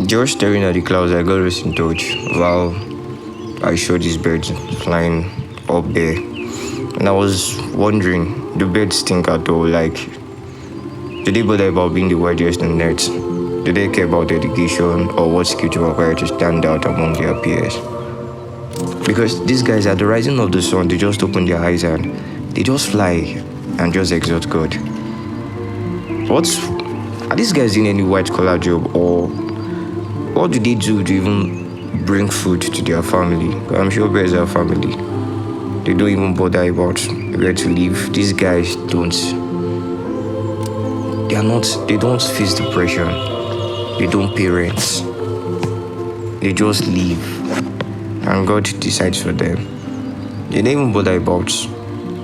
Just staring at the clouds, I got lost in thought while I saw these birds flying up there. And I was wondering, do birds think at all? Like, do they bother about being the widest on earth? Do they care about education or what skill to acquire to stand out among their peers? Because these guys, at the rising of the sun, they just open their eyes and they just fly and just exalt God. Are these guys in any white collar job, or what do they do to even bring food to their family? I'm sure birds have family. They don't even bother about where to live. These guys don't face depression. They don't parents. They just live. And God decides for them. They don't even bother about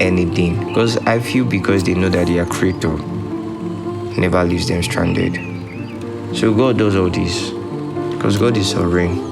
anything. Because I feel because they know that their creator never leaves them stranded. So God does all this. Because God is sovereign.